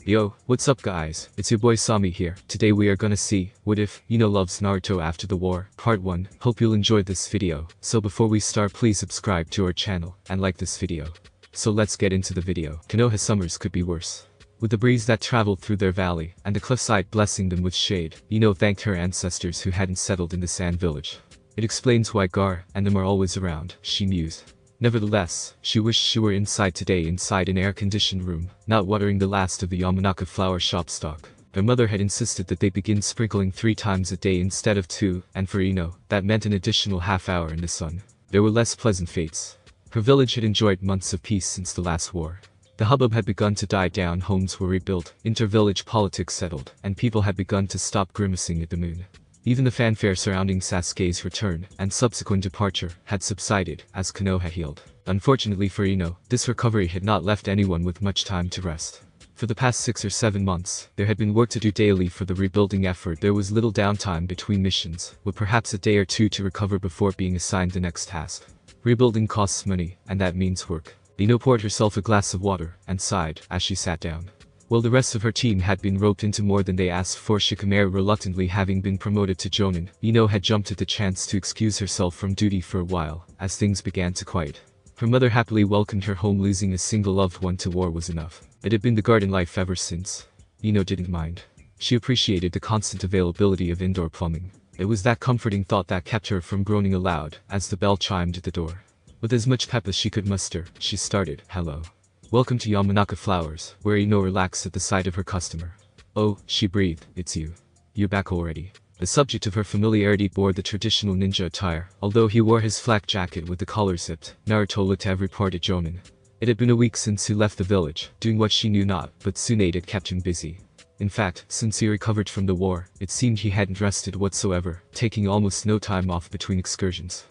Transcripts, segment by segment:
Yo, what's up guys, it's your boy Sami here. Today we are gonna see, what if, loves Naruto after the war, part 1. Hope you'll enjoy this video. So before we start, please subscribe to our channel, and like this video. So let's get into the video. Konoha summers could be worse. With the breeze that traveled through their valley, and the cliffside blessing them with shade, thanked her ancestors who hadn't settled in the sand village. It explains why Gar and them are always around, she mused. Nevertheless, she wished she were inside today, inside an air-conditioned room, not watering the last of the Yamanaka flower shop stock. Their mother had insisted that they begin sprinkling 3 times a day instead of 2, and for that meant an additional half hour in the sun. There were less pleasant fates. Her village had enjoyed months of peace since the last war. The hubbub had begun to die down, homes were rebuilt, inter-village politics settled, and people had begun to stop grimacing at the moon. Even the fanfare surrounding Sasuke's return and subsequent departure had subsided as Konoha healed. Unfortunately for this recovery had not left anyone with much time to rest. For the past 6 or 7 months, there had been work to do daily for the rebuilding effort. There was little downtime between missions, with perhaps a day or 2 to recover before being assigned the next task. Rebuilding costs money, and that means work. Poured herself a glass of water and sighed as she sat down. While the rest of her team had been roped into more than they asked for, Shikamaru reluctantly having been promoted to Jonin, had jumped at the chance to excuse herself from duty for a while, as things began to quiet. Her mother happily welcomed her home. Losing a single loved one to war was enough. It had been the garden life ever since. Didn't mind. She appreciated the constant availability of indoor plumbing. It was that comforting thought that kept her from groaning aloud as the bell chimed at the door. With as much pep as she could muster, she started, "Hello. Welcome to Yamanaka Flowers," where relaxed at the sight of her customer. "Oh," she breathed, "it's you. You're back already." The subject of her familiarity bore the traditional ninja attire. Although he wore his flak jacket with the collar zipped, Naruto looked every part at Jonin. It had been a week since he left the village, doing what she knew not, but Tsunade had kept him busy. In fact, since he recovered from the war, it seemed he hadn't rested whatsoever, taking almost no time off between excursions.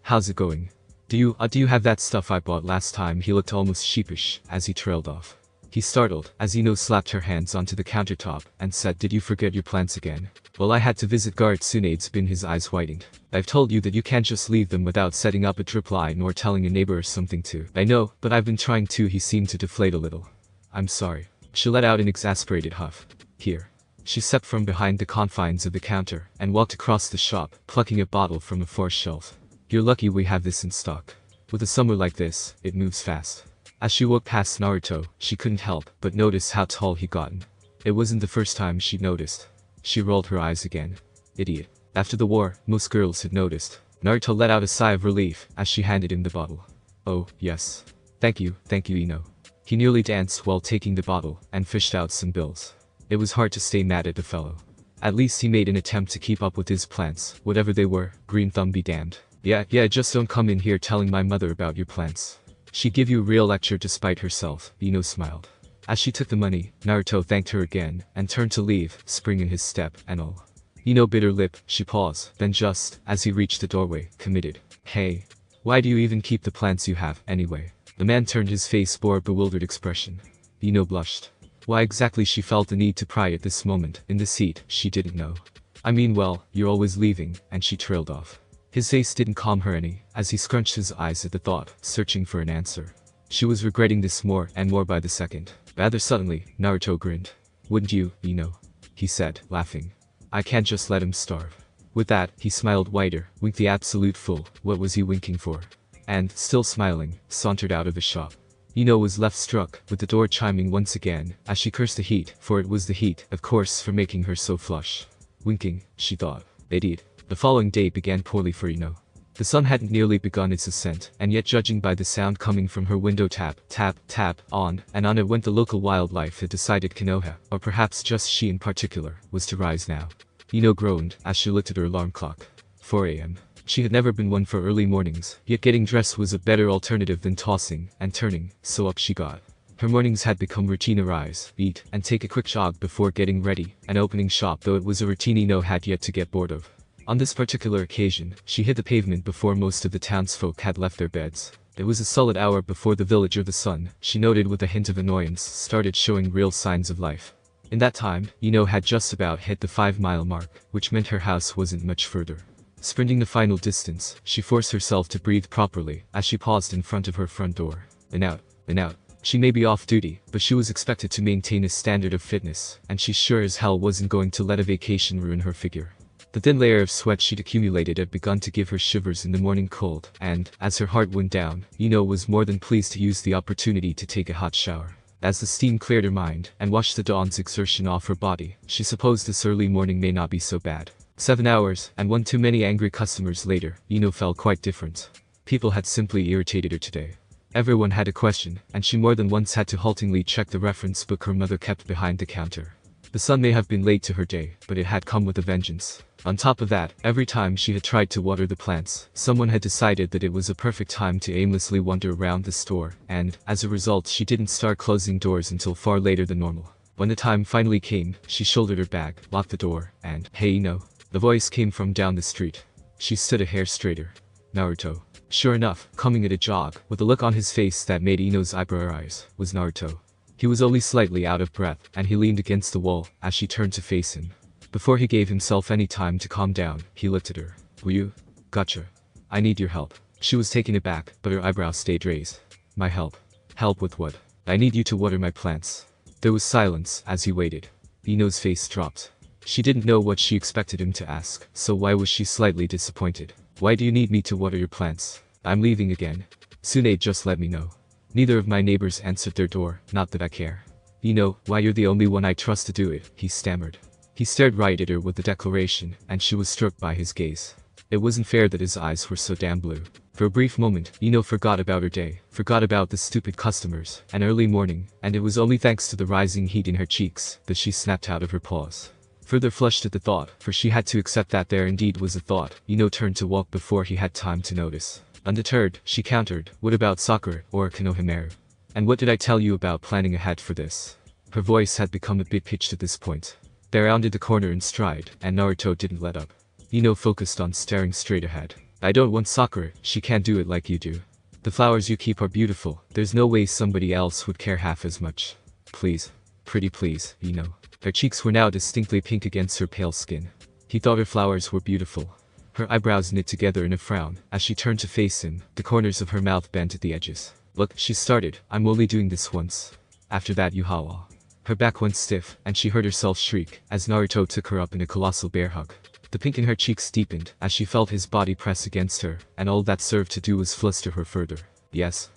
"How's it going? Do you have that stuff I bought last time?" He looked almost sheepish as he trailed off. He startled as slapped her hands onto the countertop and said, "Did you forget your plants again?" "Well, I had to visit Guard." Tsunade's been, his eyes widened. "I've told you that you can't just leave them without setting up a drip line or telling a neighbor or something to." "I know, but I've been trying to." He seemed to deflate a little. "I'm sorry." She let out an exasperated huff. "Here." She stepped from behind the confines of the counter and walked across the shop, plucking a bottle from a far shelf. "You're lucky we have this in stock. With a summer like this, it moves fast." As she walked past Naruto, she couldn't help but notice how tall he'd gotten. It wasn't the first time she'd noticed. She rolled her eyes again. Idiot. After the war, most girls had noticed. Naruto let out a sigh of relief as she handed him the bottle. "Oh, yes. Thank you, Ino." He nearly danced while taking the bottle and fished out some bills. It was hard to stay mad at the fellow. At least he made an attempt to keep up with his plants, whatever they were. Green thumb be damned. Yeah, just don't come in here telling my mother about your plants. She'd give you a real lecture." Despite herself, Ino smiled. As she took the money, Naruto thanked her again and turned to leave, spring in his step and all. Ino bit her lip. She paused, then just as he reached the doorway, committed. "Hey. Why do you even keep the plants you have, anyway?" The man turned. His face bore a bewildered expression. Ino blushed. Why exactly she felt the need to pry at this moment, in this heat, she didn't know. "I mean, well, you're always leaving," and she trailed off. His face didn't calm her any, as he scrunched his eyes at the thought, searching for an answer. She was regretting this more and more by the second. Rather suddenly, Naruto grinned. "Wouldn't you, Ino?" he said, laughing. "I can't just let him starve." With that, he smiled wider, winked the absolute fool. What was he winking for? And, still smiling, sauntered out of the shop. Ino was left struck, with the door chiming once again, as she cursed the heat, for it was the heat, of course, for making her so flush. Winking, she thought. Idiot. The following day began poorly for Ino. The sun hadn't nearly begun its ascent, and yet judging by the sound coming from her window, tap, on, and on it went the local wildlife, had decided Konoha, or perhaps just she in particular, was to rise now. Ino groaned as she looked at her alarm clock. 4 a.m. She had never been one for early mornings, yet getting dressed was a better alternative than tossing and turning, so up she got. Her mornings had become routine: arise, eat, and take a quick jog before getting ready, and opening shop, though it was a routine Ino had yet to get bored of. On this particular occasion, she hit the pavement before most of the townsfolk had left their beds. It was a solid hour before the village of the sun, she noted with a hint of annoyance, started showing real signs of life. In that time, Ino had just about hit the 5-mile mark, which meant her house wasn't much further. Sprinting the final distance, she forced herself to breathe properly as she paused in front of her front door. And out. She may be off duty, but she was expected to maintain a standard of fitness, and she sure as hell wasn't going to let a vacation ruin her figure. The thin layer of sweat she'd accumulated had begun to give her shivers in the morning cold, and, as her heart went down, Ino was more than pleased to use the opportunity to take a hot shower. As the steam cleared her mind, and washed the dawn's exertion off her body, she supposed this early morning may not be so bad. 7 hours, and one too many angry customers later, Ino felt quite different. People had simply irritated her today. Everyone had a question, and she more than once had to haltingly check the reference book her mother kept behind the counter. The sun may have been late to her day, but it had come with a vengeance. On top of that, every time she had tried to water the plants, someone had decided that it was a perfect time to aimlessly wander around the store, and, as a result, she didn't start closing doors until far later than normal. When the time finally came, she shouldered her bag, locked the door, and, "Hey Ino." The voice came from down the street. She stood a hair straighter. "Naruto." Sure enough, coming at a jog, with a look on his face that made Ino's eyebrow rise, was Naruto. He was only slightly out of breath, and he leaned against the wall, as she turned to face him. Before he gave himself any time to calm down, he looked at her. "Will you? Gotcha. I need your help." She was taken aback, but her eyebrows stayed raised. "My help? Help with what?" "I need you to water my plants." There was silence, as he waited. Ino's face dropped. She didn't know what she expected him to ask, so why was she slightly disappointed? "Why do you need me to water your plants?" "I'm leaving again. Sune just let me know." Neither of my neighbors answered their door, not that I care. "Ino, why you're the only one I trust to do it," he stammered. He stared right at her with the declaration, and she was struck by his gaze. It wasn't fair that his eyes were so damn blue. For a brief moment, Ino forgot about her day, forgot about the stupid customers, and early morning, and it was only thanks to the rising heat in her cheeks that she snapped out of her pause. Further flushed at the thought, for she had to accept that there indeed was a thought, Ino turned to walk before he had time to notice. Undeterred, she countered, "What about Sakura, or Konohamaru? And what did I tell you about planning ahead for this?" Her voice had become a bit pitched at this point. They rounded the corner in stride, and Naruto didn't let up. Ino focused on staring straight ahead. "I don't want Sakura, she can't do it like you do. The flowers you keep are beautiful, there's no way somebody else would care half as much. Please. Pretty please, Ino." Her cheeks were now distinctly pink against her pale skin. He thought her flowers were beautiful. Her eyebrows knit together in a frown, as she turned to face him, the corners of her mouth bent at the edges. "Look," she started, "I'm only doing this once. After that you howl." Her back went stiff, and she heard herself shriek, as Naruto took her up in a colossal bear hug. The pink in her cheeks deepened, as she felt his body press against her, and all that served to do was fluster her further. Yes,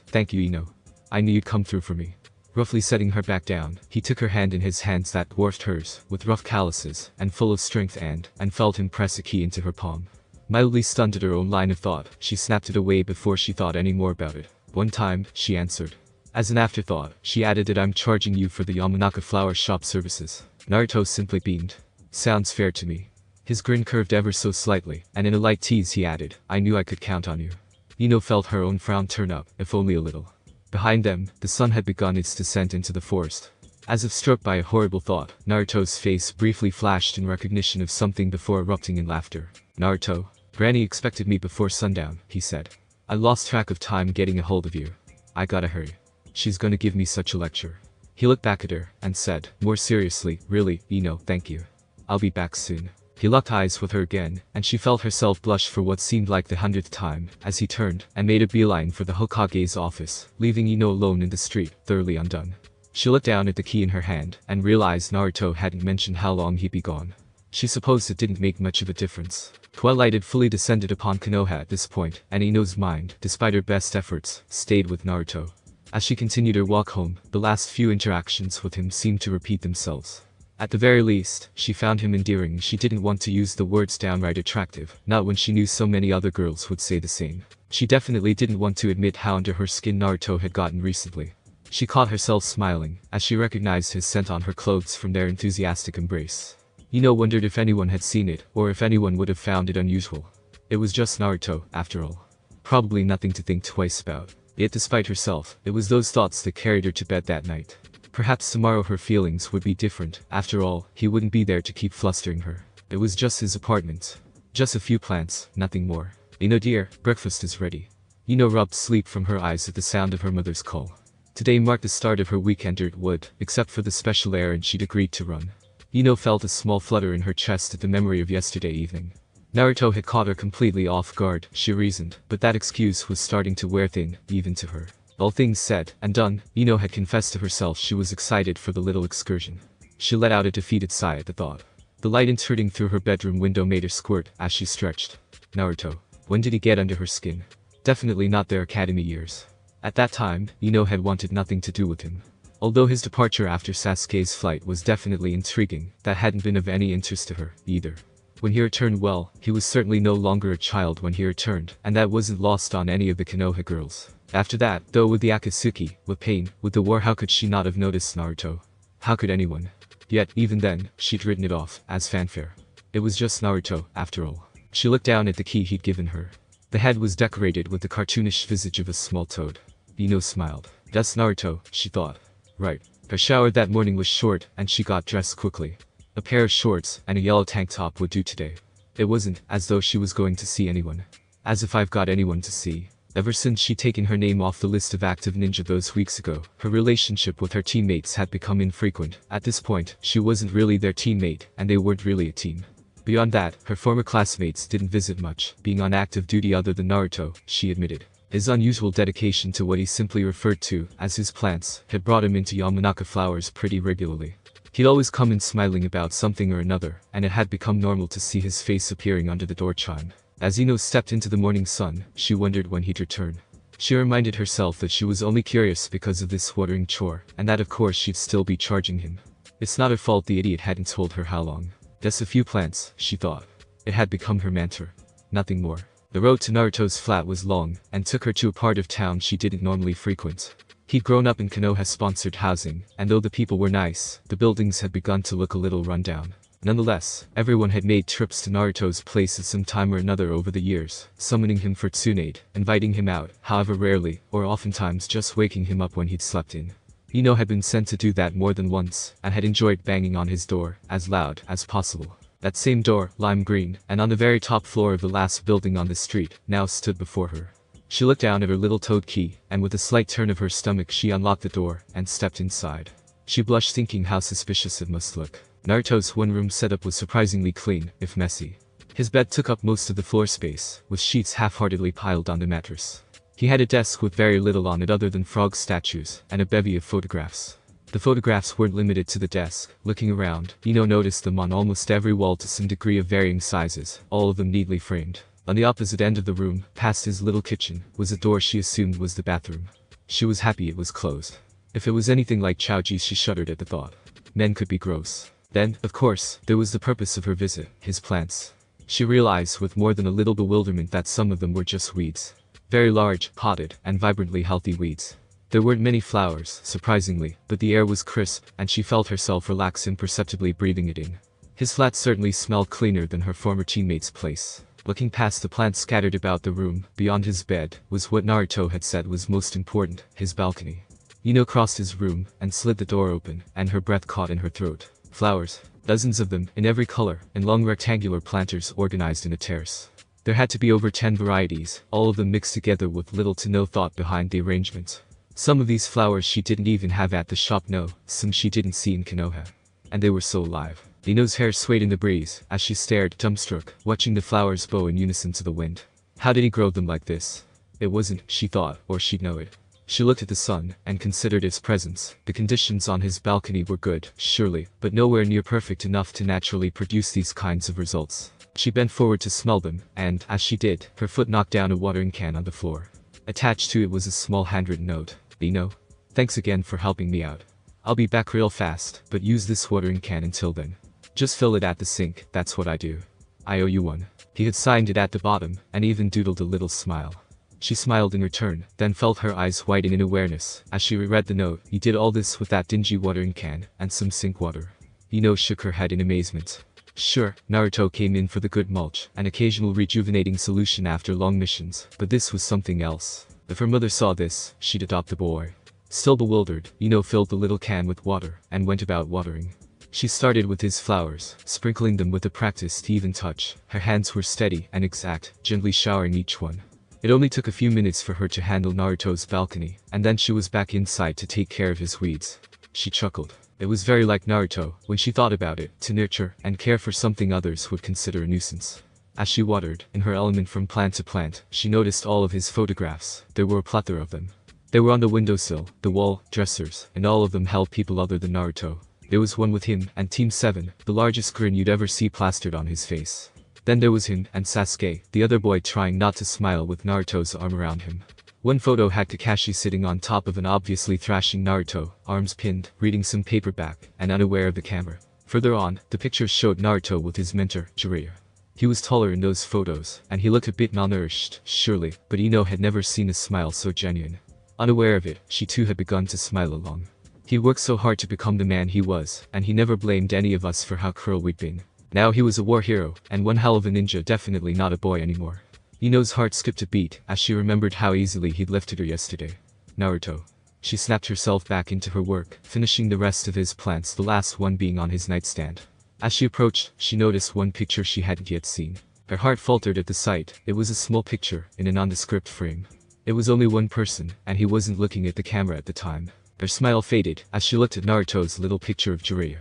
thank you Ino. I knew you'd come through for me." Roughly setting her back down, he took her hand in his hands that dwarfed hers, with rough calluses, and full of strength and felt him press a key into her palm. Mildly stunned at her own line of thought, she snapped it away before she thought any more about it. "One time," she answered. As an afterthought, she added that "I'm charging you for the Yamanaka flower shop services." Naruto simply beamed. "Sounds fair to me." His grin curved ever so slightly, and in a light tease he added, "I knew I could count on you." Ino felt her own frown turn up, if only a little. Behind them, the sun had begun its descent into the forest. As if struck by a horrible thought, Naruto's face briefly flashed in recognition of something before erupting in laughter. "Naruto, Granny expected me before sundown," he said. "I lost track of time getting a hold of you. I gotta hurry. She's gonna give me such a lecture." He looked back at her, and said, more seriously, "Really, Ino, thank you. I'll be back soon." He locked eyes with her again, and she felt herself blush for what seemed like the 100th time, as he turned, and made a beeline for the Hokage's office, leaving Ino alone in the street, thoroughly undone. She looked down at the key in her hand, and realized Naruto hadn't mentioned how long he'd be gone. She supposed it didn't make much of a difference. Twilight had fully descended upon Konoha at this point, and Ino's mind, despite her best efforts, stayed with Naruto. As she continued her walk home, the last few interactions with him seemed to repeat themselves. At the very least, she found him endearing. She didn't want to use the words downright attractive, not when she knew so many other girls would say the same. She definitely didn't want to admit how under her skin Naruto had gotten recently. She caught herself smiling, as she recognized his scent on her clothes from their enthusiastic embrace. Ino wondered if anyone had seen it, or if anyone would have found it unusual. It was just Naruto, after all. Probably nothing to think twice about. Yet despite herself, it was those thoughts that carried her to bed that night. Perhaps tomorrow her feelings would be different. After all, he wouldn't be there to keep flustering her. It was just his apartment. Just a few plants, nothing more. "Ino dear, breakfast is ready." Ino rubbed sleep from her eyes at the sound of her mother's call. Today marked the start of her weekend at Wood, except for the special errand she'd agreed to run. Ino felt a small flutter in her chest at the memory of yesterday evening. Naruto had caught her completely off guard, she reasoned, but that excuse was starting to wear thin, even to her. All things said and done, Ino had confessed to herself she was excited for the little excursion. She let out a defeated sigh at the thought. The light intruding through her bedroom window made her squirt as she stretched. Naruto. When did he get under her skin? Definitely not their academy years. At that time, Ino had wanted nothing to do with him. Although his departure after Sasuke's flight was definitely intriguing, that hadn't been of any interest to her, either. When he returned, well, he was certainly no longer a child when he returned, and that wasn't lost on any of the Konoha girls. After that, though, with the Akatsuki, with pain, with the war, how could she not have noticed Naruto? How could anyone? Yet, even then, she'd written it off as fanfare. It was just Naruto, after all. She looked down at the key he'd given her. The head was decorated with the cartoonish visage of a small toad. Ino smiled. That's Naruto, she thought. Right. Her shower that morning was short, and she got dressed quickly. A pair of shorts and a yellow tank top would do today. It wasn't as though she was going to see anyone. As if I've got anyone to see. Ever since she'd taken her name off the list of active ninja those weeks ago, her relationship with her teammates had become infrequent. At this point, she wasn't really their teammate, and they weren't really a team. Beyond that, her former classmates didn't visit much, being on active duty other than Naruto, she admitted. His unusual dedication to what he simply referred to as his plants had brought him into Yamanaka flowers pretty regularly. He'd always come in smiling about something or another, and it had become normal to see his face appearing under the door chime. As Ino stepped into the morning sun, she wondered when he'd return. She reminded herself that she was only curious because of this watering chore, and that of course she'd still be charging him. It's not her fault the idiot hadn't told her how long. Just a few plants, she thought. It had become her mantra. Nothing more. The road to Naruto's flat was long, and took her to a part of town she didn't normally frequent. He'd grown up in Konoha-sponsored housing, and though the people were nice, the buildings had begun to look a little rundown. Nonetheless, everyone had made trips to Naruto's place at some time or another over the years, summoning him for tsunade, inviting him out, however rarely, or oftentimes just waking him up when he'd slept in. Ino had been sent to do that more than once, and had enjoyed banging on his door, as loud as possible. That same door, lime green, and on the very top floor of the last building on the street, now stood before her. She looked down at her little toad key, and with a slight turn of her stomach she unlocked the door, and stepped inside. She blushed thinking how suspicious it must look. Naruto's one-room setup was surprisingly clean, if messy. His bed took up most of the floor space, with sheets half-heartedly piled on the mattress. He had a desk with very little on it other than frog statues, and a bevy of photographs. The photographs weren't limited to the desk. Looking around, Ino noticed them on almost every wall to some degree of varying sizes, all of them neatly framed. On the opposite end of the room, past his little kitchen, was a door she assumed was the bathroom. She was happy it was closed. If it was anything like Chaoji's, she shuddered at the thought. Men could be gross. Then, of course, there was the purpose of her visit, his plants. She realized with more than a little bewilderment that some of them were just weeds. Very large, potted, and vibrantly healthy weeds. There weren't many flowers, surprisingly, but the air was crisp, and she felt herself relax imperceptibly breathing it in. His flat certainly smelled cleaner than her former teammate's place. Looking past the plants scattered about the room, beyond his bed, was what Naruto had said was most important, his balcony. Ino crossed his room, and slid the door open, and her breath caught in her throat. Flowers. Dozens of them, in every color, in long rectangular planters organized in a terrace. There had to be over 10 varieties, all of them mixed together with little to no thought behind the arrangement. Some of these flowers she didn't even have at the shop, no, some she didn't see in Konoha. And they were so alive. Ino's hair swayed in the breeze, as she stared, dumbstruck, watching the flowers bow in unison to the wind. How did he grow them like this? It wasn't, she thought, or she'd know it. She looked at the sun, and considered its presence. The conditions on his balcony were good, surely, but nowhere near perfect enough to naturally produce these kinds of results. She bent forward to smell them, and, as she did, her foot knocked down a watering can on the floor. Attached to it was a small handwritten note. Ino, thanks again for helping me out. I'll be back real fast, but use this watering can until then. Just fill it at the sink, that's what I do. I owe you one. He had signed it at the bottom, and even doodled a little smile. She smiled in return, then felt her eyes widen in awareness. As she reread the note, he did all this with that dingy watering can, and some sink water. Ino shook her head in amazement. Sure, Naruto came in for the good mulch, an occasional rejuvenating solution after long missions, but this was something else. If her mother saw this, she'd adopt the boy. Still bewildered, Ino filled the little can with water, and went about watering. She started with his flowers, sprinkling them with a practiced even touch. Her hands were steady and exact, gently showering each one. It only took a few minutes for her to handle Naruto's balcony, and then she was back inside to take care of his weeds. She chuckled. It was very like Naruto, when she thought about it, to nurture and care for something others would consider a nuisance. As she watered, in her element from plant to plant, she noticed all of his photographs. There were a plethora of them. They were on the windowsill, the wall, dressers, and all of them held people other than Naruto. There was one with him and Team 7, the largest grin you'd ever see plastered on his face. Then there was him and Sasuke, the other boy trying not to smile with Naruto's arm around him. One photo had Kakashi sitting on top of an obviously thrashing Naruto, arms pinned, reading some paperback, and unaware of the camera. Further on, the pictures showed Naruto with his mentor, Jiraiya. He was taller in those photos, and he looked a bit malnourished, surely, but Ino had never seen a smile so genuine. Unaware of it, she too had begun to smile along. He worked so hard to become the man he was, and he never blamed any of us for how cruel we'd been. Now he was a war hero, and one hell of a ninja, definitely not a boy anymore. Ino's heart skipped a beat as she remembered how easily he'd lifted her yesterday. Naruto. She snapped herself back into her work, finishing the rest of his plants, the last one being on his nightstand. As she approached, she noticed one picture she hadn't yet seen. Her heart faltered at the sight. It was a small picture, in a nondescript frame. It was only one person, and he wasn't looking at the camera at the time. Her smile faded as she looked at Naruto's little picture of Jiraiya.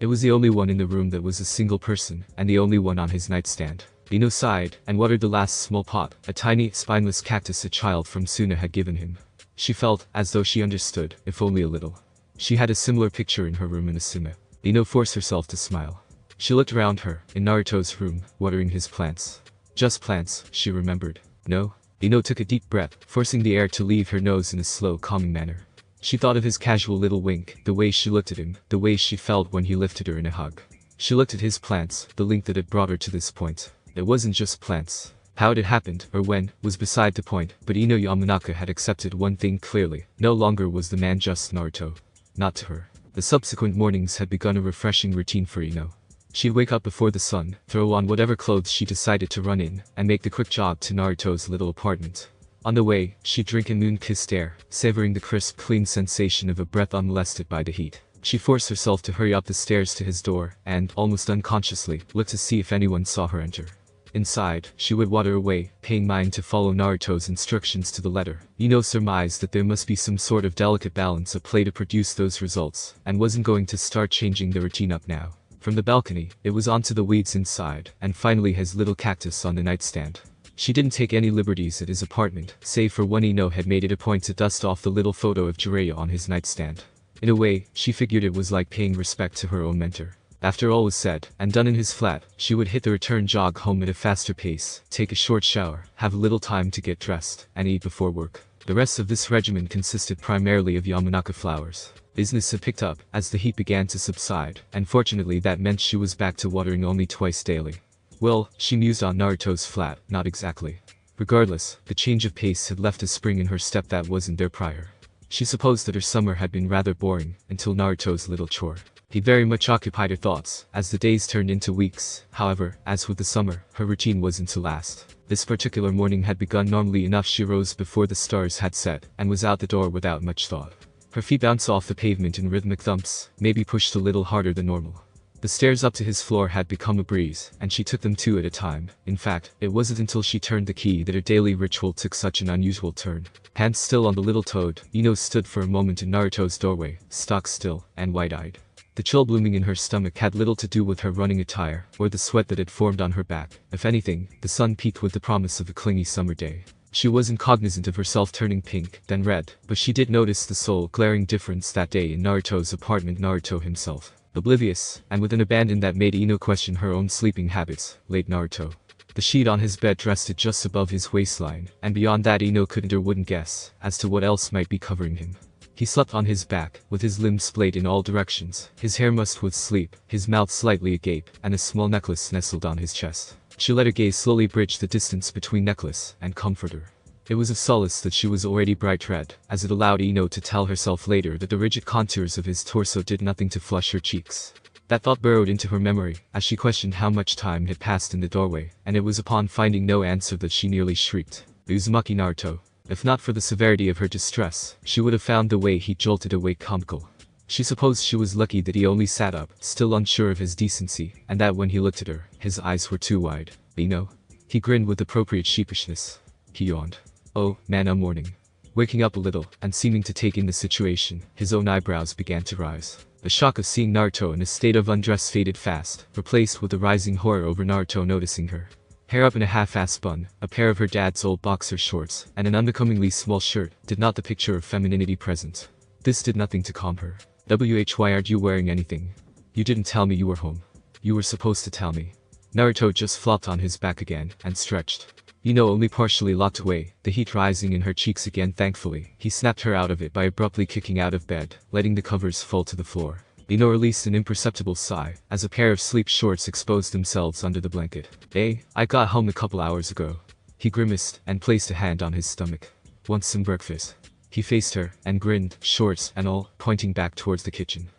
It was the only one in the room that was a single person, and the only one on his nightstand. Ino sighed, and watered the last small pot, a tiny, spineless cactus a child from Suna had given him. She felt as though she understood, if only a little. She had a similar picture in her room in Asuna. Ino forced herself to smile. She looked around her, in Naruto's room, watering his plants. Just plants, she remembered. No? Ino took a deep breath, forcing the air to leave her nose in a slow, calming manner. She thought of his casual little wink, the way she looked at him, the way she felt when he lifted her in a hug. She looked at his plants, the link that had brought her to this point. It wasn't just plants. How it had happened, or when, was beside the point, but Ino Yamanaka had accepted one thing clearly. No longer was the man just Naruto. Not to her. The subsequent mornings had begun a refreshing routine for Ino. She'd wake up before the sun, throw on whatever clothes she decided to run in, and make the quick jog to Naruto's little apartment. On the way, she'd drink a moon-kissed air, savoring the crisp, clean sensation of a breath unmolested by the heat. She forced herself to hurry up the stairs to his door, and, almost unconsciously, looked to see if anyone saw her enter. Inside, she would water away, paying mind to follow Naruto's instructions to the letter. Ino surmised that there must be some sort of delicate balance at play to produce those results, and wasn't going to start changing the routine up now. From the balcony, it was onto the weeds inside, and finally his little cactus on the nightstand. She didn't take any liberties at his apartment, save for when Ino had made it a point to dust off the little photo of Jiraiya on his nightstand. In a way, she figured it was like paying respect to her own mentor. After all was said and done in his flat, she would hit the return jog home at a faster pace, take a short shower, have a little time to get dressed, and eat before work. The rest of this regimen consisted primarily of Yamanaka flowers. Business had picked up as the heat began to subside, and fortunately that meant she was back to watering only twice daily. Well, she mused on Naruto's flat, not exactly. Regardless, the change of pace had left a spring in her step that wasn't there prior. She supposed that her summer had been rather boring, until Naruto's little chore. He very much occupied her thoughts, as the days turned into weeks. However, as with the summer, her routine wasn't to last. This particular morning had begun normally enough. She rose before the stars had set, and was out the door without much thought. Her feet bounced off the pavement in rhythmic thumps, maybe pushed a little harder than normal. The stairs up to his floor had become a breeze, and she took them two at a time. In fact, it wasn't until she turned the key that her daily ritual took such an unusual turn. Hands still on the little toad, Ino stood for a moment in Naruto's doorway, stock still, and wide-eyed. The chill blooming in her stomach had little to do with her running attire, or the sweat that had formed on her back. If anything, the sun peaked with the promise of a clingy summer day. She wasn't cognizant of herself turning pink, then red, but she did notice the sole, glaring difference that day in Naruto's apartment. Naruto himself. Oblivious, and with an abandon that made Ino question her own sleeping habits, late Naruto. The sheet on his bed rested just above his waistline, and beyond that Ino couldn't or wouldn't guess as to what else might be covering him. He slept on his back, with his limbs splayed in all directions, his hair mussed with sleep, his mouth slightly agape, and a small necklace nestled on his chest. She let her gaze slowly bridge the distance between necklace and comforter. It was a solace that she was already bright red, as it allowed Ino to tell herself later that the rigid contours of his torso did nothing to flush her cheeks. That thought burrowed into her memory, as she questioned how much time had passed in the doorway, and it was upon finding no answer that she nearly shrieked. Uzumaki Naruto. If not for the severity of her distress, she would have found the way he jolted awake comical. She supposed she was lucky that he only sat up, still unsure of his decency, and that when he looked at her, his eyes were too wide. Ino? He grinned with appropriate sheepishness. He yawned. Oh, man, I'm morning. Waking up a little, and seeming to take in the situation, his own eyebrows began to rise. The shock of seeing Naruto in a state of undress faded fast, replaced with the rising horror over Naruto noticing her. Hair up in a half-ass bun, a pair of her dad's old boxer shorts, and an unbecomingly small shirt did not the picture of femininity present. This did nothing to calm her. Why aren't you wearing anything? You didn't tell me you were home. You were supposed to tell me. Naruto just flopped on his back again and stretched. Only partially locked away, the heat rising in her cheeks again thankfully. He snapped her out of it by abruptly kicking out of bed, letting the covers fall to the floor. Released an imperceptible sigh, as a pair of sleep shorts exposed themselves under the blanket. Hey, I got home a couple hours ago. He grimaced and placed a hand on his stomach. Want some breakfast? He faced her and grinned, shorts and all, pointing back towards the kitchen.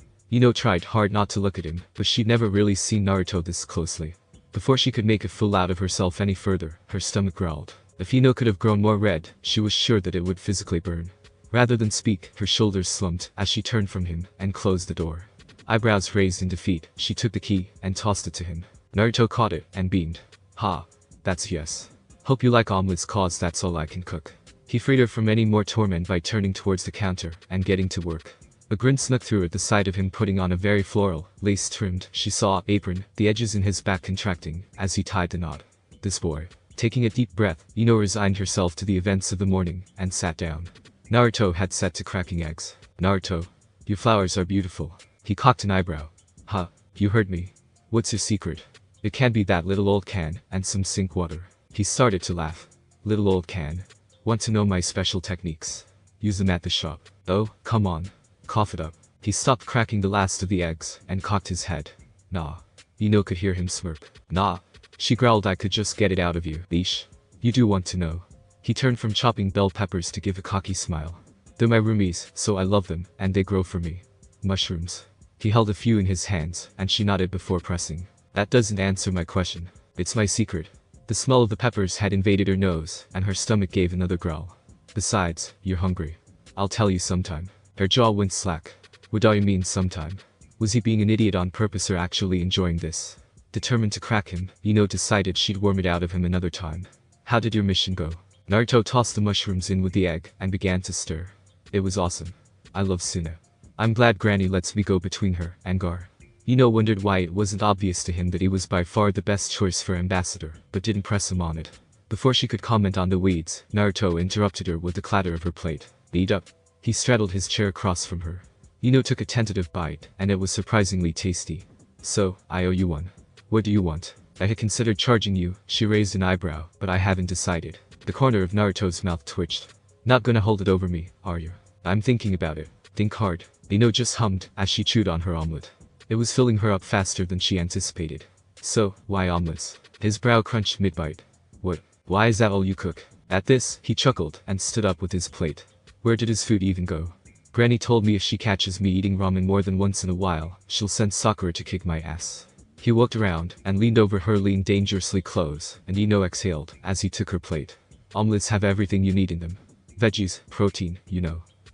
Tried hard not to look at him, but she'd never really seen Naruto this closely. Before she could make a fool out of herself any further, her stomach growled. If could have grown more red, she was sure that it would physically burn. Rather than speak, her shoulders slumped as she turned from him and closed the door. Eyebrows raised in defeat, she took the key and tossed it to him. Naruto caught it and beamed. Ha. That's yes. Hope you like omelets cause that's all I can cook. He freed her from any more torment by turning towards the counter and getting to work. A grin snuck through at the sight of him putting on a very floral, lace-trimmed, she saw, apron, the edges in his back contracting as he tied the knot. This boy. Taking a deep breath, resigned herself to the events of the morning and sat down. Naruto had set to cracking eggs. Naruto. Your flowers are beautiful. He cocked an eyebrow. Huh, you heard me. What's your secret? It can't be that little old can and some sink water. He started to laugh. Little old can. Want to know my special techniques? Use them at the shop. Oh, come on. Cough it up. He stopped cracking the last of the eggs and cocked his head. Nah. Could hear him smirk. Nah. She growled, I could just get it out of you. Leash. You do want to know. He turned from chopping bell peppers to give a cocky smile. They're my roomies, so I love them, and they grow for me. Mushrooms. He held a few in his hands, and she nodded before pressing. That doesn't answer my question. It's my secret. The smell of the peppers had invaded her nose, and her stomach gave another growl. Besides, you're hungry. I'll tell you sometime. Her jaw went slack. What do you mean sometime? Was he being an idiot on purpose or actually enjoying this? Determined to crack him, decided she'd worm it out of him another time. How did your mission go? Naruto tossed the mushrooms in with the egg and began to stir. It was awesome. I love Suna. I'm glad Granny lets me go between her and Gar. Wondered why it wasn't obvious to him that he was by far the best choice for ambassador, but didn't press him on it. Before she could comment on the weeds, Naruto interrupted her with the clatter of her plate. Eat up. He straddled his chair across from her. Took a tentative bite, and it was surprisingly tasty. So, I owe you one. What do you want? I had considered charging you, she raised an eyebrow, but I haven't decided. The corner of Naruto's mouth twitched. Not gonna hold it over me, are you? I'm thinking about it. Think hard. Just hummed as she chewed on her omelet. It was filling her up faster than she anticipated. So, why omelets? His brow crunched mid-bite. What? Why is that all you cook? At this, he chuckled and stood up with his plate. Where did his food even go? Granny told me if she catches me eating ramen more than once in a while, she'll send Sakura to kick my ass. He walked around and leaned over her, leaned dangerously close, and exhaled as he took her plate. Omelets have everything you need in them. Veggies, protein,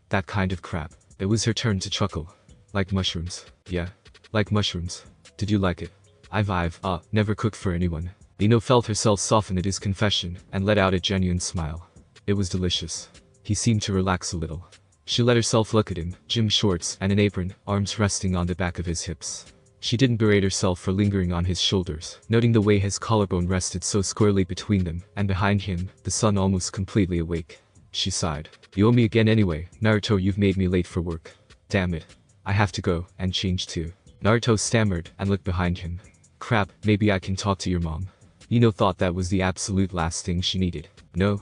that kind of crap. It was her turn to chuckle. Like mushrooms. Yeah. Like mushrooms. Did you like it? I've never cooked for anyone. Felt herself soften at his confession and let out a genuine smile. It was delicious. He seemed to relax a little. She let herself look at him, gym shorts and an apron, arms resting on the back of his hips. She didn't berate herself for lingering on his shoulders, noting the way his collarbone rested so squarely between them, and behind him, the sun almost completely awake. She sighed. You owe me again anyway, Naruto. You've made me late for work. Damn it. I have to go and change too. Naruto stammered and looked behind him. Crap, maybe I can talk to your mom. Thought that was the absolute last thing she needed. No,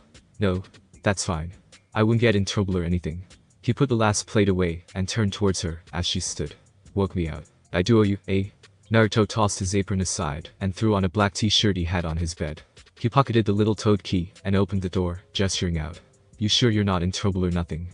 that's fine. I wouldn't get in trouble or anything. He put the last plate away and turned towards her as she stood. Woke me out. I do owe you, eh? Naruto tossed his apron aside and threw on a black t-shirt he had on his bed. He pocketed the little toad key and opened the door, gesturing out. You sure you're not in trouble or nothing?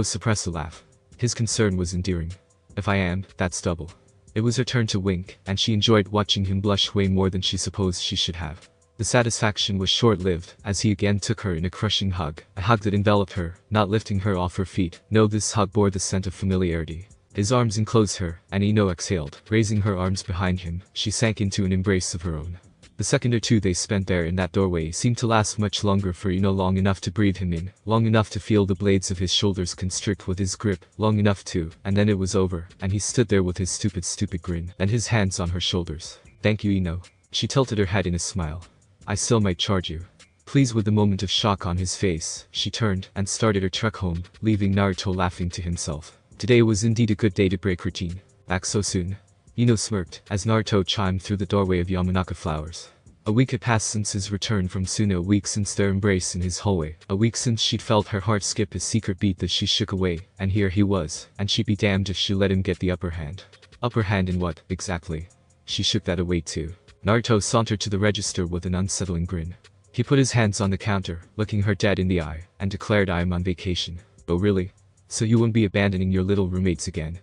Suppressed a laugh. His concern was endearing. If I am, that's double. It was her turn to wink, and she enjoyed watching him blush way more than she supposed she should have. The satisfaction was short-lived, as he again took her in a crushing hug, a hug that enveloped her, not lifting her off her feet. No, this hug bore the scent of familiarity. His arms enclosed her, and exhaled, raising her arms behind him. She sank into an embrace of her own. The second or two they spent there in that doorway seemed to last much longer, for long enough to breathe him in, long enough to feel the blades of his shoulders constrict with his grip, long enough to, and then it was over, and he stood there with his stupid grin, and his hands on her shoulders. Thank you, She tilted her head in a smile. I still might charge you. Pleased with the moment of shock on his face, she turned and started her trek home, leaving Naruto laughing to himself. Today was indeed a good day to break routine. Back so soon? Ino smirked as Naruto chimed through the doorway of Yamanaka Flowers. A week had passed since his return from Suno, a week since their embrace in his hallway, a week since she'd felt her heart skip his secret beat that she shook away, and here he was, and she'd be damned if she let him get the upper hand. Upper hand in what, exactly? She shook that away too. Naruto sauntered to the register with an unsettling grin. He put his hands on the counter, looking her dead in the eye, and declared, "I am on vacation." "Oh really? So you won't be abandoning your little roommates again,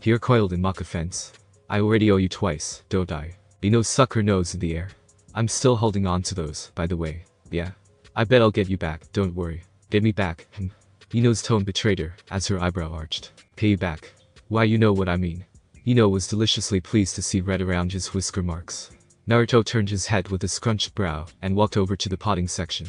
He recoiled in mock offense. "I already owe you twice, don't I?" Ino stuck her nose in the air. "I'm still holding on to those, by the way. Yeah. I bet I'll get you back, don't worry." "Get me back, Ino's tone betrayed her, as her eyebrow arched. "Pay you back? Why, you know what I mean." Ino was deliciously pleased to see red around his whisker marks. Naruto turned his head with a scrunched brow, and walked over to the potting section.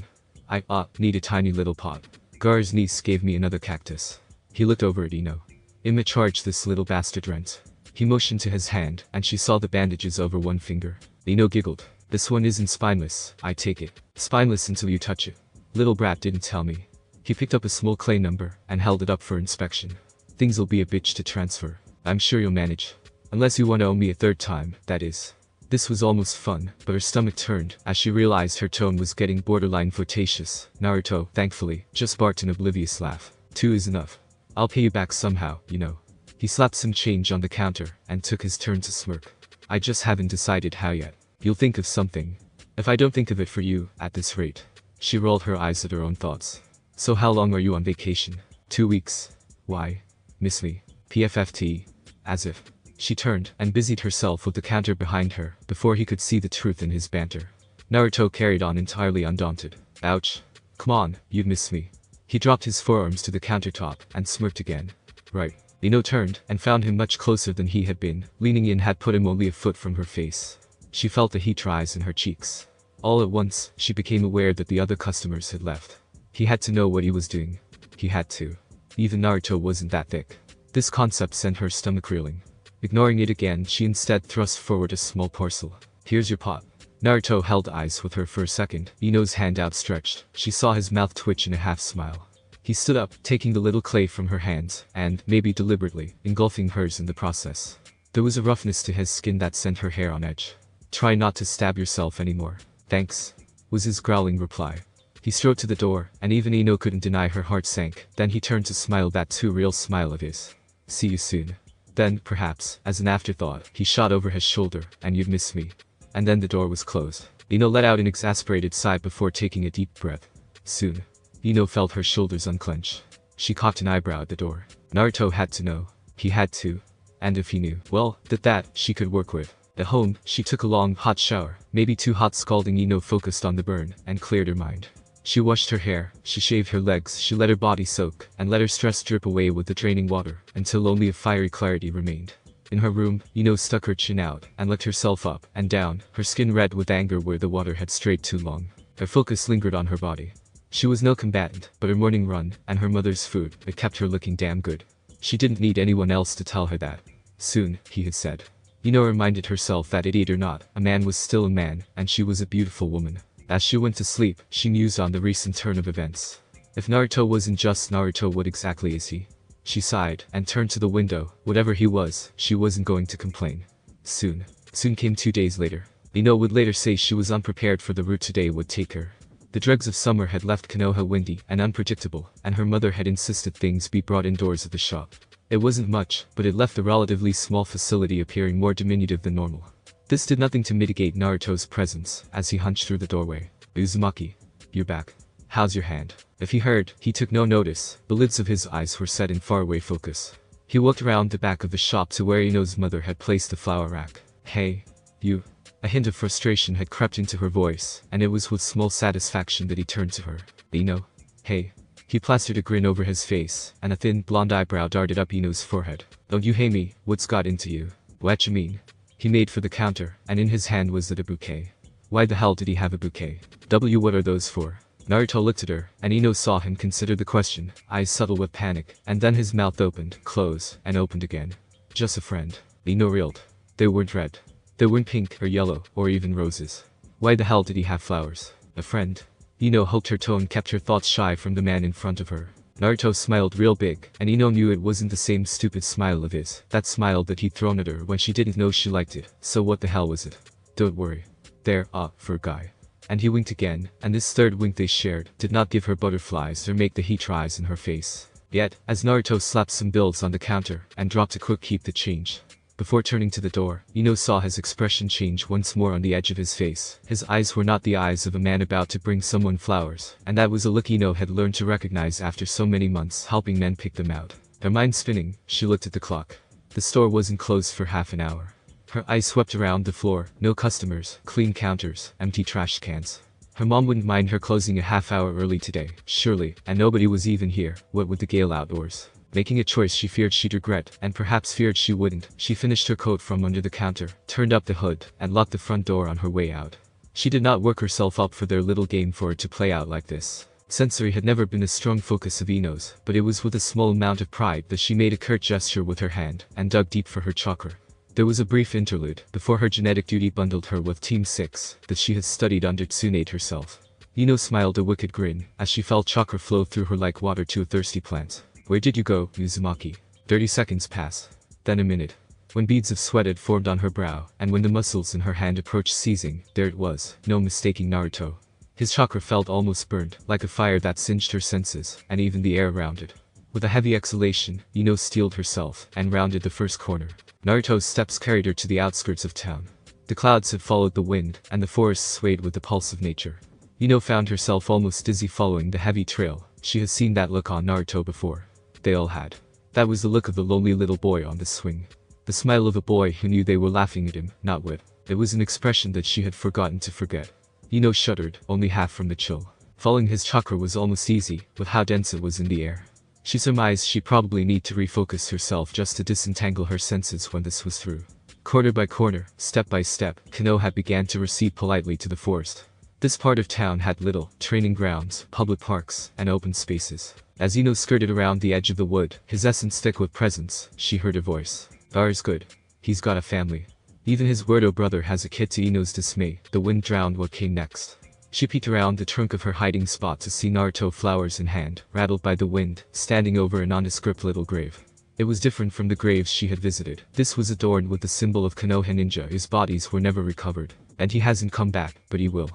I need a tiny little pot. Gar's niece gave me another cactus." He looked over at Ino. "Imma charge this little bastard rent." He motioned to his hand, and she saw the bandages over one finger. Ino giggled. "This one isn't spineless, I take it." "Spineless until you touch it." "Little brat didn't tell me." He picked up a small clay number, and held it up for inspection. "Things'll be a bitch to transfer. I'm sure you'll manage. Unless you want to owe me a third time, that is." This was almost fun, but her stomach turned as she realized her tone was getting borderline flirtatious. Naruto, thankfully, just barked an oblivious laugh. "Two is enough. I'll pay you back somehow, you know." He slapped some change on the counter, and took his turn to smirk. "I just haven't decided how yet." "You'll think of something. If I don't think of it for you, at this rate." She rolled her eyes at her own thoughts. "So how long are you on vacation?" 2 weeks. "Why? Miss me?" PFFT. As if. She turned and busied herself with the counter behind her before he could see the truth in his banter. Naruto carried on entirely undaunted. "Ouch. Come on, you'd miss me." He dropped his forearms to the countertop and smirked again. "Right." Ino turned and found him much closer than he had been, leaning in had put him only a foot from her face. She felt the heat rise in her cheeks. All at once, she became aware that the other customers had left. He had to know what he was doing. He had to. Even Naruto wasn't that thick. This concept sent her stomach reeling. Ignoring it again, she instead thrust forward a small parcel. "Here's your pot." Naruto held eyes with her for a second, Ino's hand outstretched. She saw his mouth twitch in a half-smile. He stood up, taking the little clay from her hands, and, maybe deliberately, engulfing hers in the process. There was a roughness to his skin that sent her hair on edge. "Try not to stab yourself anymore." "Thanks," was his growling reply. He strode to the door, and even Ino couldn't deny her heart sank. Then he turned to smile, that too real smile of his. "See you soon." Then, perhaps, as an afterthought, he shot over his shoulder, "And you'd miss me." And then the door was closed. Ino let out an exasperated sigh before taking a deep breath. "Soon." Ino felt her shoulders unclench. She cocked an eyebrow at the door. Naruto had to know. He had to. And if he knew, well, that she could work with. At home, she took a long, hot shower, maybe too hot. Scalding Ino focused on the burn, and cleared her mind. She washed her hair, she shaved her legs, she let her body soak, and let her stress drip away with the draining water, until only a fiery clarity remained. In her room, Ino stuck her chin out, and licked herself up and down, her skin red with anger where the water had strayed too long. Her focus lingered on her body. She was no combatant, but her morning run, and her mother's food, it kept her looking damn good. She didn't need anyone else to tell her that. "Soon," he had said. Ino reminded herself that idiot or not, a man was still a man, and she was a beautiful woman. As she went to sleep, she mused on the recent turn of events. If Naruto wasn't just Naruto, what exactly is he? She sighed, and turned to the window. Whatever he was, she wasn't going to complain. Soon. Soon came 2 days later. Ino would later say she was unprepared for the route today would take her. The dregs of summer had left Konoha windy and unpredictable, and her mother had insisted things be brought indoors at the shop. It wasn't much, but it left the relatively small facility appearing more diminutive than normal. This did nothing to mitigate Naruto's presence, as he hunched through the doorway. "Uzumaki. You're back. How's your hand?" If he heard, he took no notice. The lids of his eyes were set in faraway focus. He walked around the back of the shop to where Ino's mother had placed the flower rack. "Hey. You." A hint of frustration had crept into her voice, and it was with small satisfaction that he turned to her. "Ino." "Hey." He plastered a grin over his face, and a thin, blonde eyebrow darted up Ino's forehead. "Don't you hate me? What's got into you?" "What you mean?" He made for the counter, and in his hand was a bouquet. Why the hell did he have a bouquet? What are those for? Naruto looked at her, and Ino saw him consider the question, eyes subtle with panic, and then his mouth opened, closed, and opened again. "Just a friend." Ino reeled. They weren't red. They weren't pink or yellow, or even roses. Why the hell did he have flowers? A friend? Ino hoped her tone kept her thoughts shy from the man in front of her. Naruto smiled real big, and Ino knew it wasn't the same stupid smile of his, that smile that he'd thrown at her when she didn't know she liked it. So what the hell was it? Don't worry. There, for a guy. And he winked again, and this third wink they shared did not give her butterflies or make the heat rise in her face. Yet, as Naruto slapped some bills on the counter and dropped a quick keep the change. Before turning to the door, Ino saw his expression change once more on the edge of his face. His eyes were not the eyes of a man about to bring someone flowers, and that was a look Ino had learned to recognize after so many months helping men pick them out. Her mind spinning, she looked at the clock. The store wasn't closed for half an hour. Her eyes swept around the floor, no customers, clean counters, empty trash cans. Her mom wouldn't mind her closing a half hour early today, surely, and nobody was even here, what with the gale outdoors. Making a choice she feared she'd regret, and perhaps feared she wouldn't, she finished her coat from under the counter, turned up the hood, and locked the front door on her way out. She did not work herself up for their little game for it to play out like this. Sensory had never been a strong focus of Ino's, but it was with a small amount of pride that she made a curt gesture with her hand, and dug deep for her chakra. There was a brief interlude, before her genetic duty bundled her with Team 6, that she had studied under Tsunade herself. Ino smiled a wicked grin, as she felt chakra flow through her like water to a thirsty plant. Where did you go, Uzumaki? 30 seconds pass. Then a minute. When beads of sweat had formed on her brow, and when the muscles in her hand approached seizing, there it was, no mistaking Naruto. His chakra felt almost burned, like a fire that singed her senses, and even the air around it. With a heavy exhalation, Ino steeled herself, and rounded the first corner. Naruto's steps carried her to the outskirts of town. The clouds had followed the wind, and the forest swayed with the pulse of nature. Ino found herself almost dizzy following the heavy trail. She had seen that look on Naruto before. They all had. That was the look of the lonely little boy on the swing. The smile of a boy who knew they were laughing at him, not with. It was an expression that she had forgotten to forget. Ino shuddered, only half from the chill. Following his chakra was almost easy, with how dense it was in the air. She surmised she probably need to refocus herself just to disentangle her senses when this was through. Corner by corner, step by step, Konoha began to recede politely to the forest. This part of town had little training grounds, public parks, and open spaces. As Ino skirted around the edge of the wood, his essence thick with presence, she heard a voice. Is good. He's got a family. Even his weirdo brother has a kid. To Ino's dismay, the wind drowned what came next. She peeked around the trunk of her hiding spot to see Naruto, flowers in hand, rattled by the wind, standing over a nondescript little grave. It was different from the graves she had visited. This was adorned with the symbol of Konoha ninja whose bodies were never recovered. And he hasn't come back, but he will.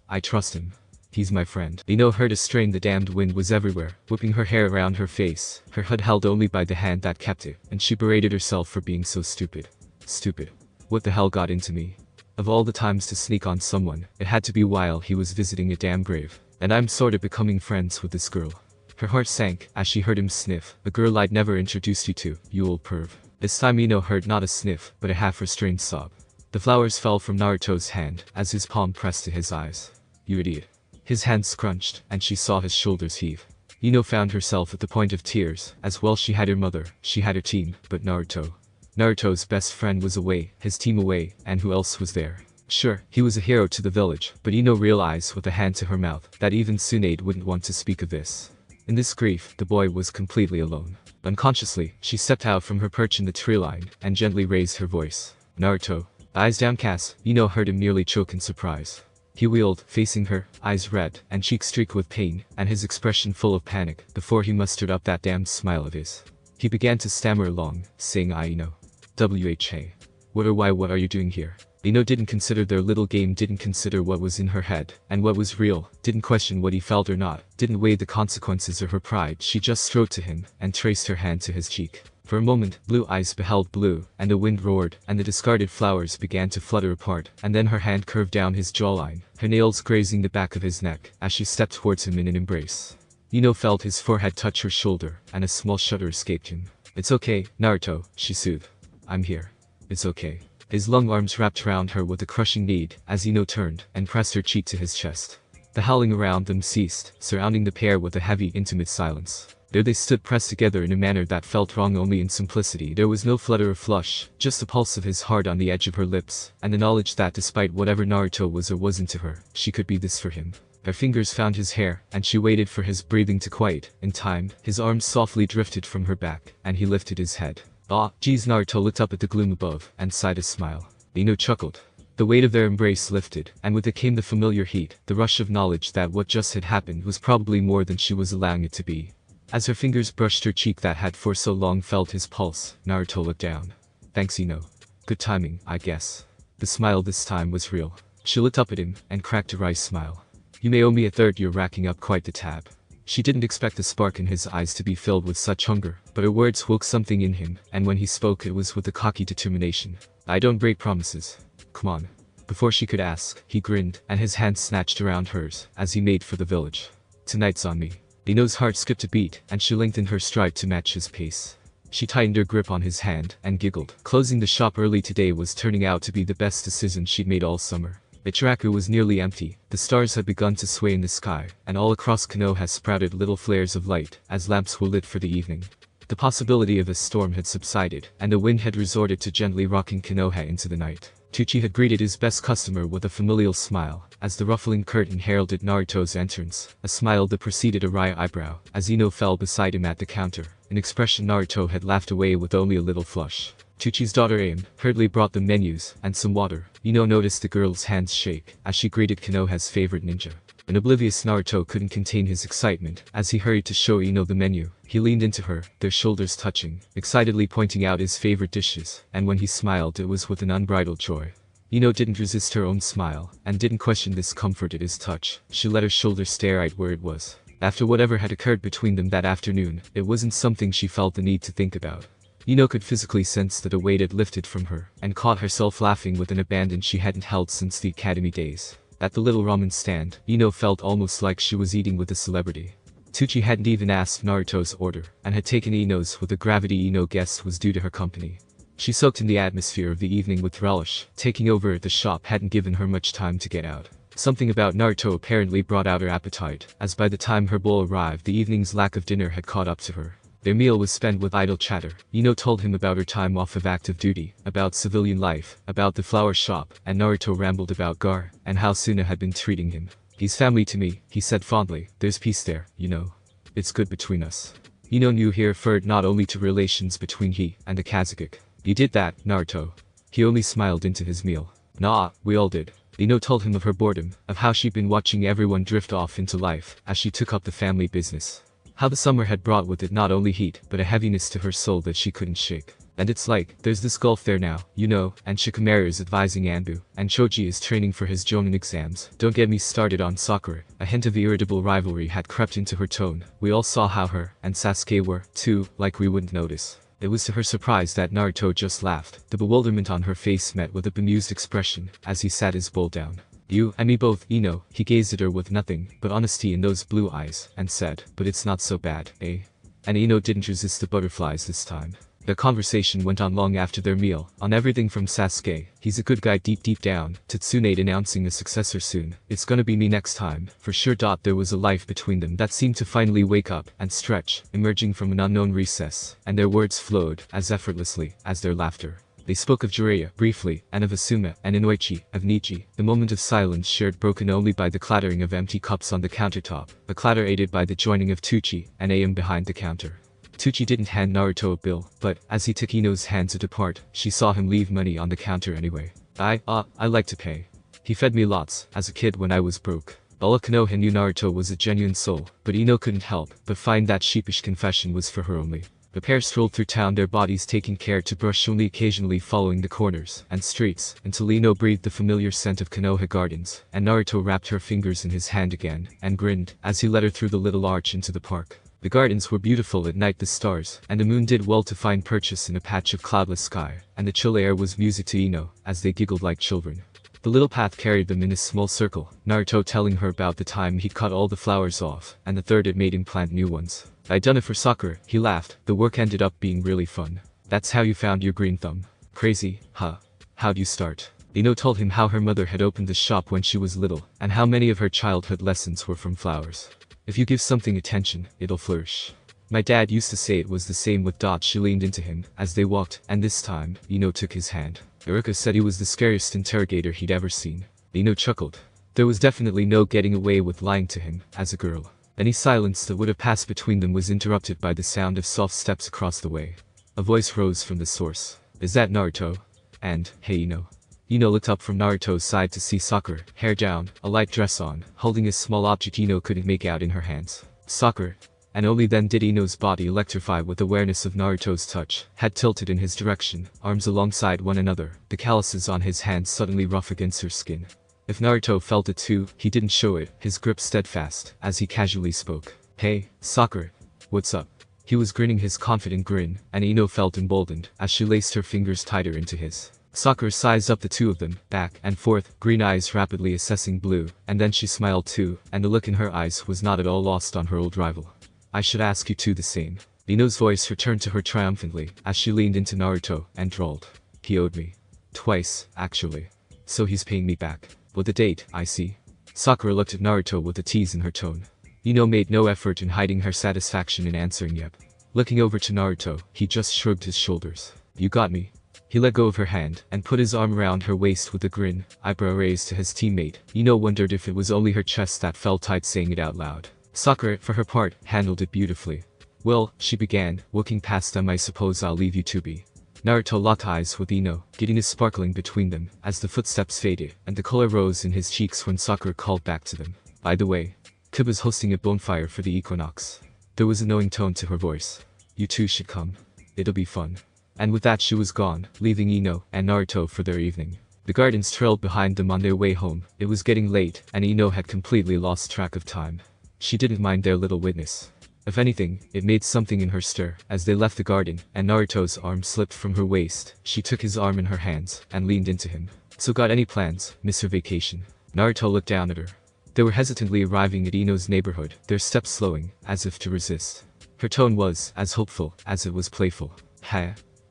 I trust him. He's my friend. Ino heard a strain. The damned wind was everywhere, whipping her hair around her face, her head held only by the hand that kept it, and she berated herself for being so stupid. Stupid. What the hell got into me? Of all the times to sneak on someone, it had to be while he was visiting a damn grave. And I'm sorta becoming friends with this girl. Her heart sank as she heard him sniff, a girl I'd never introduced you to, you old perv. This time Ino heard not a sniff, but a half-restrained sob. The flowers fell from Naruto's hand, as his palm pressed to his eyes. You idiot. His hand scrunched, and she saw his shoulders heave. Ino found herself at the point of tears. As well she had her mother, she had her team, but Naruto. Naruto's best friend was away, his team away, and who else was there? Sure, he was a hero to the village, but Ino realized with a hand to her mouth that even Tsunade wouldn't want to speak of this. In this grief, the boy was completely alone. Unconsciously, she stepped out from her perch in the tree line and gently raised her voice. Naruto. Eyes downcast, Ino heard him nearly choke in surprise. He wheeled, facing her, eyes red, and cheeks streaked with pain, and his expression full of panic, before he mustered up that damned smile of his. He began to stammer along, saying Ino. WHA. What are you doing here? Ino didn't consider their little game, didn't consider what was in her head, and what was real, didn't question what he felt or not, didn't weigh the consequences of her pride. She just strode to him, and traced her hand to his cheek. For a moment, blue eyes beheld blue, and the wind roared, and the discarded flowers began to flutter apart, and then her hand curved down his jawline, her nails grazing the back of his neck, as she stepped towards him in an embrace. Ino felt his forehead touch her shoulder, and a small shudder escaped him. It's okay, Naruto, she soothed. I'm here. It's okay. His long arms wrapped around her with a crushing need, as Ino turned, and pressed her cheek to his chest. The howling around them ceased, surrounding the pair with a heavy, intimate silence. There they stood pressed together in a manner that felt wrong only in simplicity. There was no flutter or flush, just the pulse of his heart on the edge of her lips, and the knowledge that despite whatever Naruto was or wasn't to her, she could be this for him. Her fingers found his hair, and she waited for his breathing to quiet. In time, his arms softly drifted from her back, and he lifted his head. Ah, geez. Naruto looked up at the gloom above, and sighed a smile. Ino chuckled. The weight of their embrace lifted, and with it came the familiar heat, the rush of knowledge that what just had happened was probably more than she was allowing it to be. As her fingers brushed her cheek that had for so long felt his pulse, Naruto looked down. Thanks, Ino. Good timing, I guess. The smile this time was real. She looked up at him, and cracked a wry smile. You may owe me a third, you're racking up quite the tab. She didn't expect the spark in his eyes to be filled with such hunger, but her words woke something in him, and when he spoke it was with a cocky determination. I don't break promises. Come on. Before she could ask, he grinned, and his hand snatched around hers, as he made for the village. Tonight's on me. Ino's heart skipped a beat, and she lengthened her stride to match his pace. She tightened her grip on his hand, and giggled. Closing the shop early today was turning out to be the best decision she'd made all summer. Ichiraku was nearly empty, the stars had begun to sway in the sky, and all across Konoha sprouted little flares of light, as lamps were lit for the evening. The possibility of a storm had subsided, and the wind had resorted to gently rocking Konoha into the night. Tucci had greeted his best customer with a familial smile, as the ruffling curtain heralded Naruto's entrance, a smile that preceded a wry eyebrow, as Ino fell beside him at the counter, an expression Naruto had laughed away with only a little flush. Tucci's daughter Aim hurriedly brought them menus, and some water. Ino noticed the girl's hands shake, as she greeted Konoha's favorite ninja. An oblivious Naruto couldn't contain his excitement, as he hurried to show Ino the menu. He leaned into her, their shoulders touching, excitedly pointing out his favorite dishes, and when he smiled it was with an unbridled joy. Ino didn't resist her own smile, and didn't question this comfort at his touch. She let her shoulders stare right where it was. After whatever had occurred between them that afternoon, it wasn't something she felt the need to think about. Ino could physically sense that a weight had lifted from her, and caught herself laughing with an abandon she hadn't held since the academy days. At the little ramen stand, Ino felt almost like she was eating with a celebrity. Tucci hadn't even asked Naruto's order, and had taken Ino's with the gravity Ino guessed was due to her company. She soaked in the atmosphere of the evening with relish. Taking over at the shop hadn't given her much time to get out. Something about Naruto apparently brought out her appetite, as by the time her bowl arrived the evening's lack of dinner had caught up to her. Their meal was spent with idle chatter. Ino told him about her time off of active duty, about civilian life, about the flower shop, and Naruto rambled about Gar, and how Suna had been treating him. He's family to me, he said fondly. There's peace there, you know. It's good between us. Ino knew he referred not only to relations between he and the Kazakh. You did that, Naruto. He only smiled into his meal. Nah, we all did. Ino told him of her boredom, of how she'd been watching everyone drift off into life, as she took up the family business. How the summer had brought with it not only heat, but a heaviness to her soul that she couldn't shake. And it's like, there's this gulf there now, you know, and Shikamaru is advising Anbu, and Choji is training for his Jonin exams. Don't get me started on Sakura. A hint of irritable rivalry had crept into her tone. We all saw how her and Sasuke were, too, like we wouldn't notice. It was to her surprise that Naruto just laughed, the bewilderment on her face met with a bemused expression, as he sat his bowl down. You and me both, Ino. He gazed at her with nothing but honesty in those blue eyes, and said, but it's not so bad, eh? And Ino didn't resist the butterflies this time. The conversation went on long after their meal, on everything from Sasuke, he's a good guy deep down, to Tsunade announcing a successor soon. It's gonna be me next time, for sure. There was a life between them that seemed to finally wake up and stretch, emerging from an unknown recess, and their words flowed as effortlessly as their laughter. They spoke of Jiraiya, briefly, and of Asuma, and Inoichi, of Nichi. The moment of silence shared broken only by the clattering of empty cups on the countertop, a clatter aided by the joining of Tucci and Aim behind the counter. Tucci didn't hand Naruto a bill, but, as he took Ino's hand to depart, she saw him leave money on the counter anyway. I like to pay. He fed me lots, as a kid when I was broke. All of Konoha knew Naruto was a genuine soul, but Ino couldn't help but find that sheepish confession was for her only. The pair strolled through town, their bodies taking care to brush only occasionally following the corners and streets, until Ino breathed the familiar scent of Konoha gardens, and Naruto wrapped her fingers in his hand again, and grinned, as he led her through the little arch into the park. The gardens were beautiful at night, the stars and the moon did well to find purchase in a patch of cloudless sky, and the chill air was music to Ino, as they giggled like children. The little path carried them in a small circle, Naruto telling her about the time he'd cut all the flowers off, and the third had made him plant new ones. I'd done it for Sakura, he laughed. The work ended up being really fun. That's how you found your green thumb. Crazy, huh? How'd you start? Ino told him how her mother had opened the shop when she was little, and how many of her childhood lessons were from flowers. If you give something attention, it'll flourish. My dad used to say it was the same with Dot. She leaned into him as they walked, and this time, Ino took his hand. Iruka said he was the scariest interrogator he'd ever seen. Ino chuckled. There was definitely no getting away with lying to him, as a girl. Any silence that would have passed between them was interrupted by the sound of soft steps across the way. A voice rose from the source. Is that Naruto? And, hey Ino. Ino looked up from Naruto's side to see Sakura, hair down, a light dress on, holding a small object Ino couldn't make out in her hands. Sakura, and only then did Ino's body electrify with awareness of Naruto's touch, head tilted in his direction, arms alongside one another, the calluses on his hands suddenly rough against her skin. If Naruto felt it too, he didn't show it, his grip steadfast, as he casually spoke. "Hey, Sakura. What's up?" He was grinning his confident grin, and Ino felt emboldened, as she laced her fingers tighter into his. Sakura sized up the two of them, back and forth, green eyes rapidly assessing blue, and then she smiled too, and the look in her eyes was not at all lost on her old rival. "I should ask you too the same." Ino's voice returned to her triumphantly, as she leaned into Naruto, and drawled. "He owed me. Twice, actually. So he's paying me back. With a date, I see." Sakura looked at Naruto with a tease in her tone. Ino made no effort in hiding her satisfaction in answering yep. Looking over to Naruto, he just shrugged his shoulders. "You got me." He let go of her hand, and put his arm around her waist with a grin, eyebrow raised to his teammate. Ino wondered if it was only her chest that felt tight saying it out loud. Sakura, for her part, handled it beautifully. "Well," she began, looking past them, "I suppose I'll leave you to be." Naruto locked eyes with Ino, giddiness sparkling between them, as the footsteps faded, and the color rose in his cheeks when Sakura called back to them. "By the way, Kiba's hosting a bonfire for the equinox." There was a knowing tone to her voice. "You two should come. It'll be fun." And with that she was gone, leaving Ino and Naruto for their evening. The gardens trailed behind them on their way home. It was getting late, and Ino had completely lost track of time. She didn't mind their little witness. If anything, it made something in her stir. As they left the garden, and Naruto's arm slipped from her waist, she took his arm in her hands, and leaned into him. "So got any plans, miss her vacation?" Naruto looked down at her. They were hesitantly arriving at Ino's neighborhood, their steps slowing, as if to resist. Her tone was as hopeful as it was playful.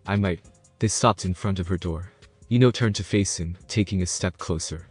I might." They stopped in front of her door. Ino turned to face him, taking a step closer.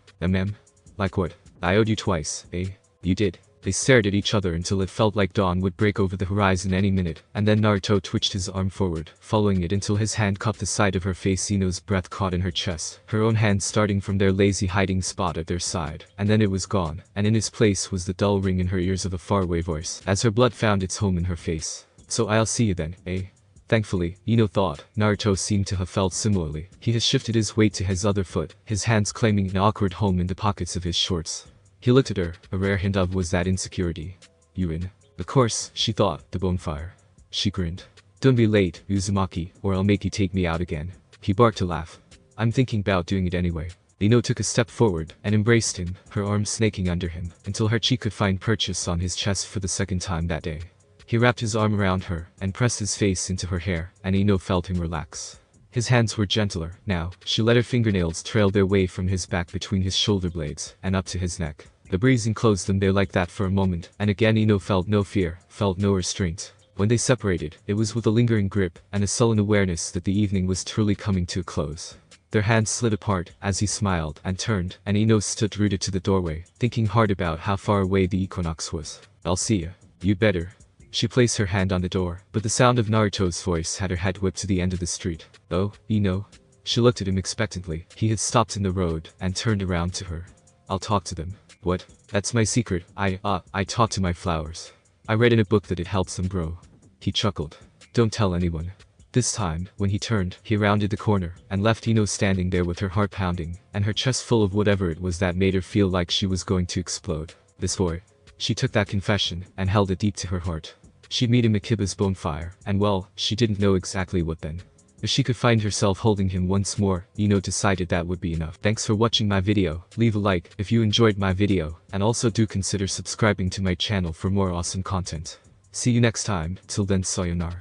Like what? I owed you twice, eh?" "You did." They stared at each other until it felt like dawn would break over the horizon any minute, and then Naruto twitched his arm forward, following it until his hand cupped the side of her face. Ino's breath caught in her chest, her own hand starting from their lazy hiding spot at their side, and then it was gone, and in its place was the dull ring in her ears of a faraway voice, as her blood found its home in her face. "So I'll see you then, eh?" Thankfully, Ino thought, Naruto seemed to have felt similarly. He has shifted his weight to his other foot, his hands claiming an awkward home in the pockets of his shorts. He looked at her, a rare hint of was that insecurity. "You in?" "Of course," she thought, "the bonfire." She grinned. "Don't be late, Uzumaki, or I'll make you take me out again." He barked a laugh. "I'm thinking about doing it anyway." Ino took a step forward, and embraced him, her arms snaking under him, until her cheek could find purchase on his chest for the second time that day. He wrapped his arm around her, and pressed his face into her hair, and Ino felt him relax. His hands were gentler, now. She let her fingernails trail their way from his back between his shoulder blades, and up to his neck. The breeze enclosed them there like that for a moment, and again Ino felt no fear, felt no restraint. When they separated, it was with a lingering grip, and a sullen awareness that the evening was truly coming to a close. Their hands slid apart, as he smiled, and turned, and Ino stood rooted to the doorway, thinking hard about how far away the equinox was. "I'll see ya. You'd better." She placed her hand on the door, but the sound of Naruto's voice had her head whipped to the end of the street. "Oh, Ino?" She looked at him expectantly. He had stopped in the road, and turned around to her. "I'll talk to them." "What?" "That's my secret. I talk to my flowers. I read in a book that it helps them grow." He chuckled. "Don't tell anyone." This time, when he turned, he rounded the corner, and left Ino standing there with her heart pounding, and her chest full of whatever it was that made her feel like she was going to explode. This boy. She took that confession, and held it deep to her heart. She'd meet him at Kiba's bonfire, and well, she didn't know exactly what then. If she could find herself holding him once more, Ino decided that would be enough. Thanks for watching my video. Leave a like if you enjoyed my video, and also do consider subscribing to my channel for more awesome content. See you next time. Till then, sayonara.